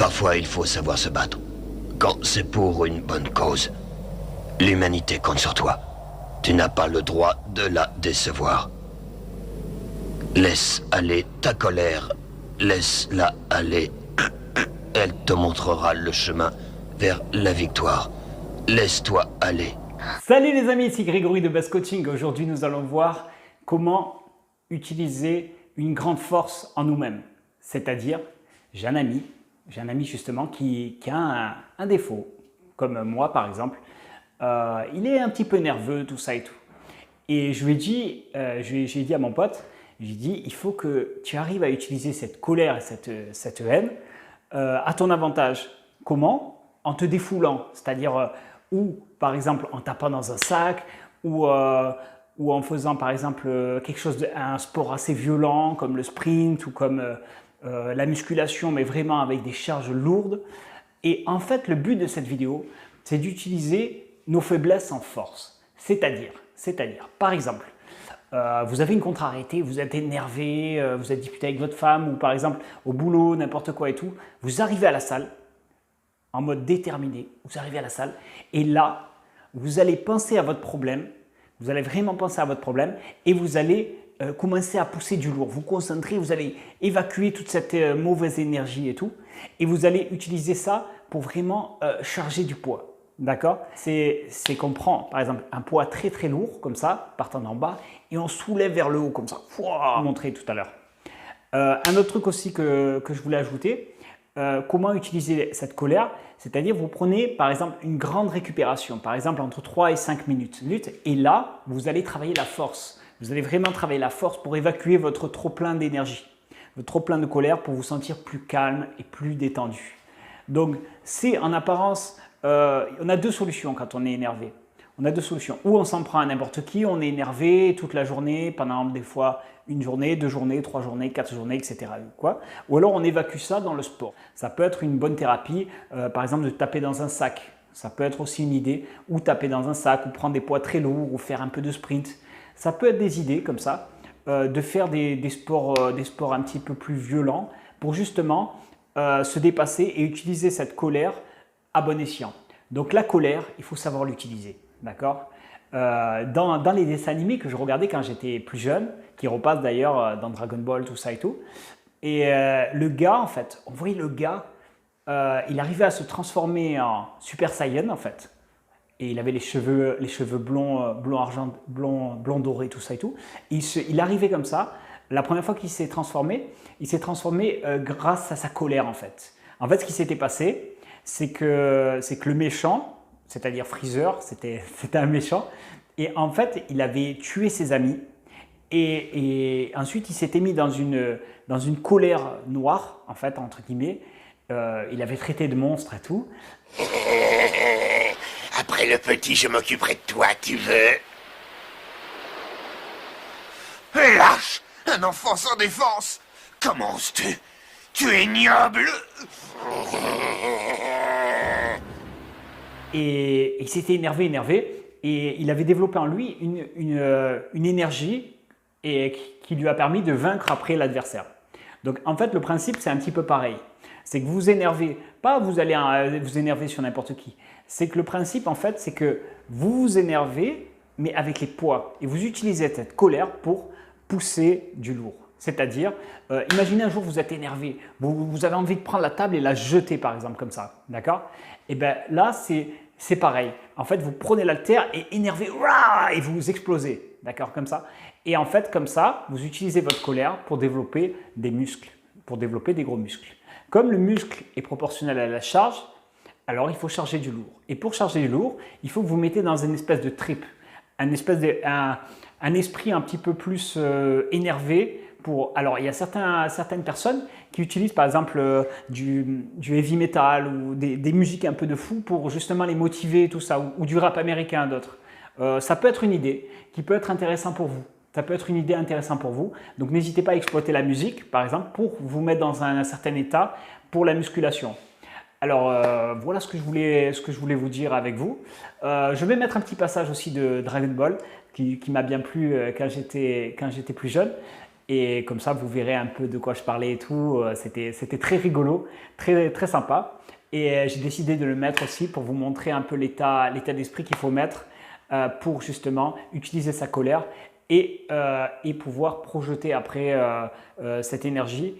Parfois, il faut savoir se battre. Quand c'est pour une bonne cause, l'humanité compte sur toi. Tu n'as pas le droit de la décevoir. Laisse aller ta colère. Laisse-la aller. Elle te montrera le chemin vers la victoire. Laisse-toi aller. Salut les amis, ici Grégory de Best Coaching. Aujourd'hui, nous allons voir comment utiliser une grande force en nous-mêmes. C'est-à-dire, j'ai un ami justement qui a un défaut, comme moi par exemple. Il est un petit peu nerveux, tout ça et tout. Et je lui ai dit, j'ai dit à mon pote, j'ai dit, il faut que tu arrives à utiliser cette colère et cette haine à ton avantage. Comment? En te défoulant, c'est-à-dire ou par exemple en tapant dans un sac, ou en faisant par exemple un sport assez violent comme le sprint ou comme la musculation, mais vraiment avec des charges lourdes. Et en fait, le but de cette vidéo, c'est d'utiliser nos faiblesses en force. C'est-à-dire, par exemple, vous avez une contrariété, vous êtes énervé, vous êtes disputé avec votre femme, ou par exemple au boulot, n'importe quoi et tout, vous arrivez à la salle, en mode déterminé, vous arrivez à la salle, et là, vous allez penser à votre problème, vous allez vraiment penser à votre problème, et vous allez commencer à pousser du lourd, vous concentrer, vous allez évacuer toute cette mauvaise énergie et tout, et vous allez utiliser ça pour vraiment charger du poids. D'accord? C'est qu'on prend par exemple un poids très très lourd comme ça, partant d'en bas, et on soulève vers le haut comme ça. Pouah, montré tout à l'heure. Un autre truc aussi que je voulais ajouter, comment utiliser cette colère, c'est-à-dire vous prenez par exemple une grande récupération, par exemple entre 3 et 5 minutes, et là vous allez travailler la force. Vous allez vraiment travailler la force pour évacuer votre trop-plein d'énergie, votre trop-plein de colère pour vous sentir plus calme et plus détendu. Donc c'est en apparence, on a deux solutions quand on est énervé. On a deux solutions. Ou on s'en prend à n'importe qui, on est énervé toute la journée, pendant des fois une journée, 2 journées, 3 journées, 4 journées, etc. Ou alors on évacue ça dans le sport. Ça peut être une bonne thérapie, par exemple de taper dans un sac. Ça peut être aussi une idée, ou taper dans un sac, ou prendre des poids très lourds, ou faire un peu de sprint. Ça peut être des idées comme ça, de faire des sports un petit peu plus violents pour justement se dépasser et utiliser cette colère à bon escient. Donc la colère, il faut savoir l'utiliser, d'accord? Dans les dessins animés que je regardais quand j'étais plus jeune, qui repassent d'ailleurs dans Dragon Ball, tout ça et tout, et le gars en fait, on voyait le gars, il arrivait à se transformer en Super Saiyan en fait, et il avait les cheveux blonds, blond doré, tout ça et tout, et il arrivait comme ça. La première fois qu'il s'est transformé, grâce à sa colère en fait. En fait, ce qui s'était passé, c'est que le méchant, c'est-à-dire Freezer, c'était un méchant, et en fait, il avait tué ses amis, et ensuite, il s'était mis dans une colère noire, en fait, entre guillemets. Il avait traité de monstre et tout. Après le petit, je m'occuperai de toi, tu veux? Lâche! Un enfant sans défense! Comment oses-tu? Tu es ignoble! Et il s'était énervé, et il avait développé en lui une énergie qui lui a permis de vaincre après l'adversaire. Donc en fait, le principe, c'est un petit peu pareil. C'est que vous vous énervez, pas vous allez vous énerver sur n'importe qui. C'est que le principe, en fait, c'est que vous vous énervez, mais avec les poids. Et vous utilisez cette colère pour pousser du lourd. C'est-à-dire, imaginez un jour vous êtes énervé, vous avez envie de prendre la table et la jeter par exemple comme ça, d'accord? Et bien là, c'est pareil. En fait, vous prenez l'haltère et énervé, et vous explosez, d'accord, comme ça. Et en fait, comme ça, vous utilisez votre colère pour développer des muscles, pour développer des gros muscles. Comme le muscle est proportionnel à la charge, alors il faut charger du lourd. Et pour charger du lourd, il faut que vous mettez dans une espèce de trip, un esprit un petit peu plus énervé. Alors, il y a certaines personnes qui utilisent par exemple du heavy metal ou des musiques un peu de fou pour justement les motiver, tout ça, ou du rap américain, d'autres. Ça peut être une idée qui peut être intéressante pour vous. Ça peut être une idée intéressante pour vous. Donc, n'hésitez pas à exploiter la musique, par exemple, pour vous mettre dans un certain état pour la musculation. Alors, voilà ce que je voulais vous dire avec vous. Je vais mettre un petit passage aussi de Dragon Ball qui m'a bien plu quand j'étais plus jeune. Et comme ça, vous verrez un peu de quoi je parlais et tout. C'était très rigolo, très, très sympa. Et j'ai décidé de le mettre aussi pour vous montrer un peu l'état d'esprit qu'il faut mettre pour justement utiliser sa colère et pouvoir projeter après cette énergie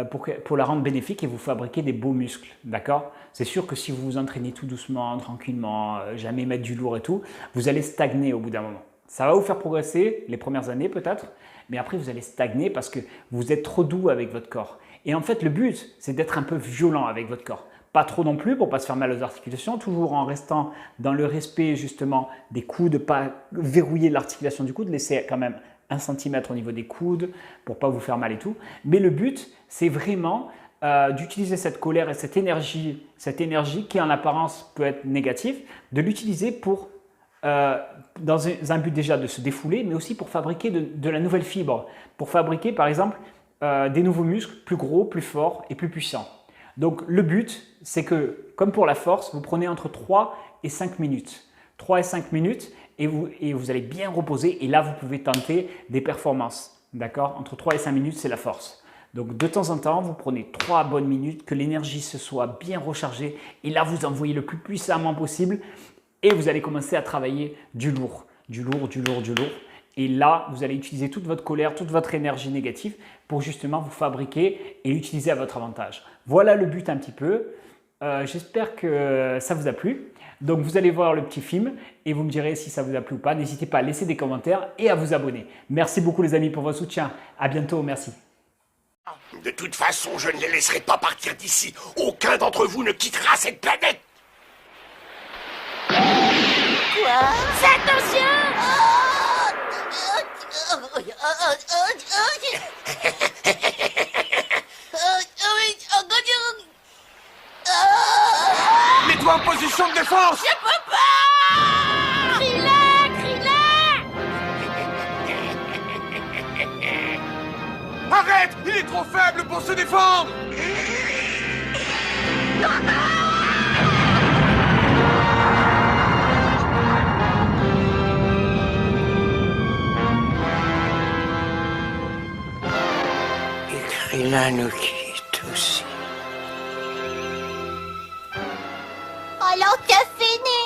pour la rendre bénéfique et vous fabriquer des beaux muscles. D'accord? C'est sûr que si vous vous entraînez tout doucement, tranquillement, jamais mettre du lourd et tout, vous allez stagner au bout d'un moment. Ça va vous faire progresser les premières années peut-être, mais après vous allez stagner parce que vous êtes trop doux avec votre corps. Et en fait, le but, c'est d'être un peu violent avec votre corps. Pas trop non plus pour ne pas se faire mal aux articulations, toujours en restant dans le respect justement des coudes, de ne pas verrouiller l'articulation du coude, laisser quand même 1 cm au niveau des coudes pour ne pas vous faire mal et tout. Mais le but, c'est vraiment d'utiliser cette colère et cette énergie qui en apparence peut être négative, de l'utiliser pour, dans un but déjà de se défouler, mais aussi pour fabriquer de la nouvelle fibre, pour fabriquer par exemple des nouveaux muscles plus gros, plus forts et plus puissants. Donc le but, c'est que, comme pour la force, vous prenez entre 3 et 5 minutes. 3 et 5 minutes et vous allez bien reposer et là, vous pouvez tenter des performances. D'accord? Entre 3 et 5 minutes, c'est la force. Donc de temps en temps, vous prenez 3 bonnes minutes, que l'énergie se soit bien rechargée et là, vous envoyez le plus puissamment possible et vous allez commencer à travailler du lourd, du lourd, du lourd, du lourd. Et là, vous allez utiliser toute votre colère, toute votre énergie négative pour justement vous fabriquer et l'utiliser à votre avantage. Voilà le but un petit peu. J'espère que ça vous a plu. Donc, vous allez voir le petit film et vous me direz si ça vous a plu ou pas. N'hésitez pas à laisser des commentaires et à vous abonner. Merci beaucoup les amis pour votre soutien. À bientôt, merci. De toute façon, je ne les laisserai pas partir d'ici. Aucun d'entre vous ne quittera cette planète. Quoi? Fais attention! Mets-toi en position de défense! Je peux pas! Crie-le! Crie-le! Arrête! Il est trop faible pour se défendre! Krillin nous quitte aussi. Alors c'est fini!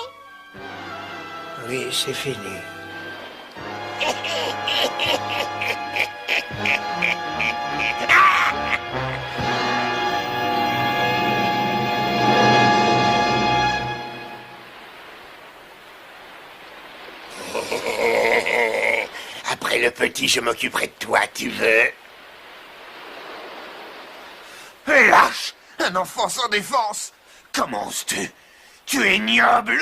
Oui, c'est fini. Après le petit, je m'occuperai de toi, tu veux? Lâche! Un enfant sans défense! Comment oses-tu? Tu es ignoble!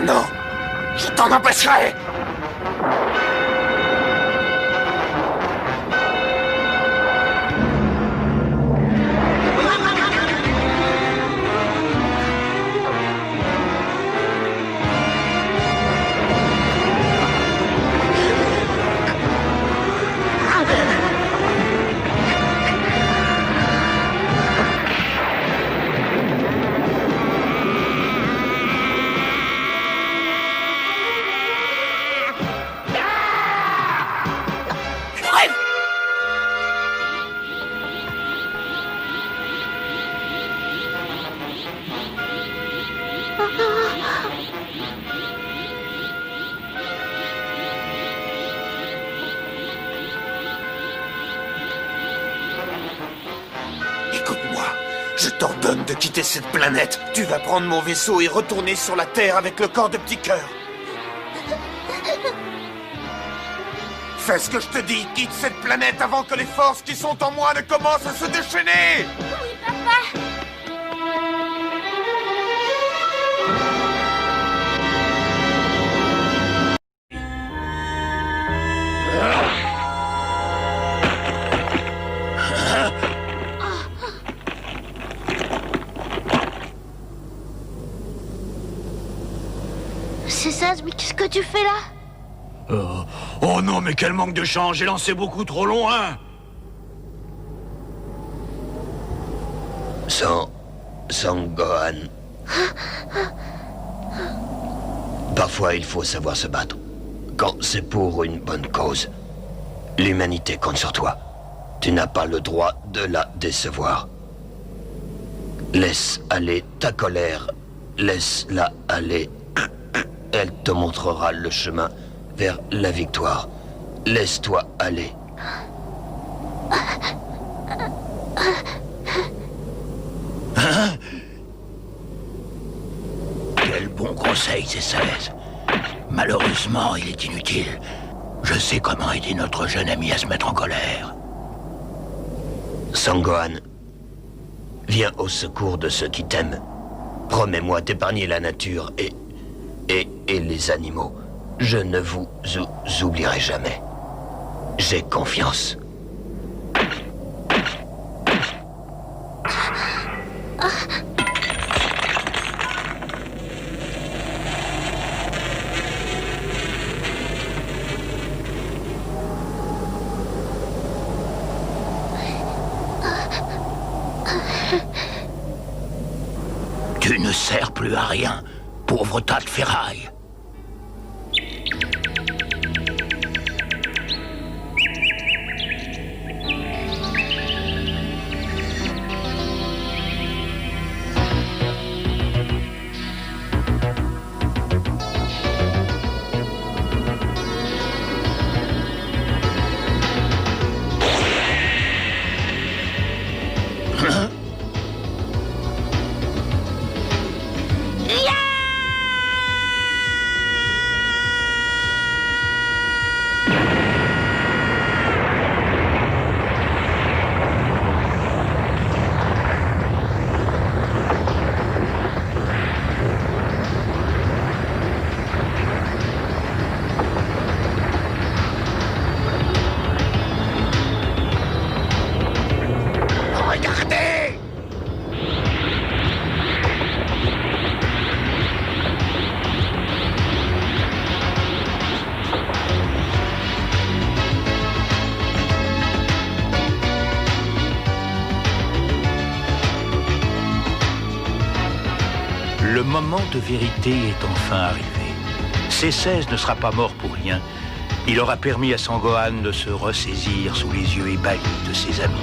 Non! Je t'en empêcherai! Écoute-moi, je t'ordonne de quitter cette planète. Tu vas prendre mon vaisseau et retourner sur la Terre avec le corps de Petit Cœur. Fais ce que je te dis, quitte cette planète avant que les forces qui sont en moi ne commencent à se déchaîner. Oui, papa! C'est ça, mais qu'est-ce que tu fais là? Oh non, mais quel manque de chance, j'ai lancé beaucoup trop loin. Son Gohan. Parfois, il faut savoir se battre. Quand c'est pour une bonne cause. L'humanité compte sur toi. Tu n'as pas le droit de la décevoir. Laisse aller ta colère. Laisse-la aller. Elle te montrera le chemin vers la victoire. Laisse-toi aller. Hein? Quel bon conseil, c'est 16. Malheureusement, il est inutile. Je sais comment aider notre jeune ami à se mettre en colère. Son Gohan, viens au secours de ceux qui t'aiment. Promets-moi d'épargner la nature et les animaux. Je ne vous oublierai jamais. J'ai confiance. Tu ne sers plus à rien, pauvre tas de ferraille. Le moment de vérité est enfin arrivé. C16 ne sera pas mort pour rien. Il aura permis à Son Gohan de se ressaisir sous les yeux ébahis de ses amis.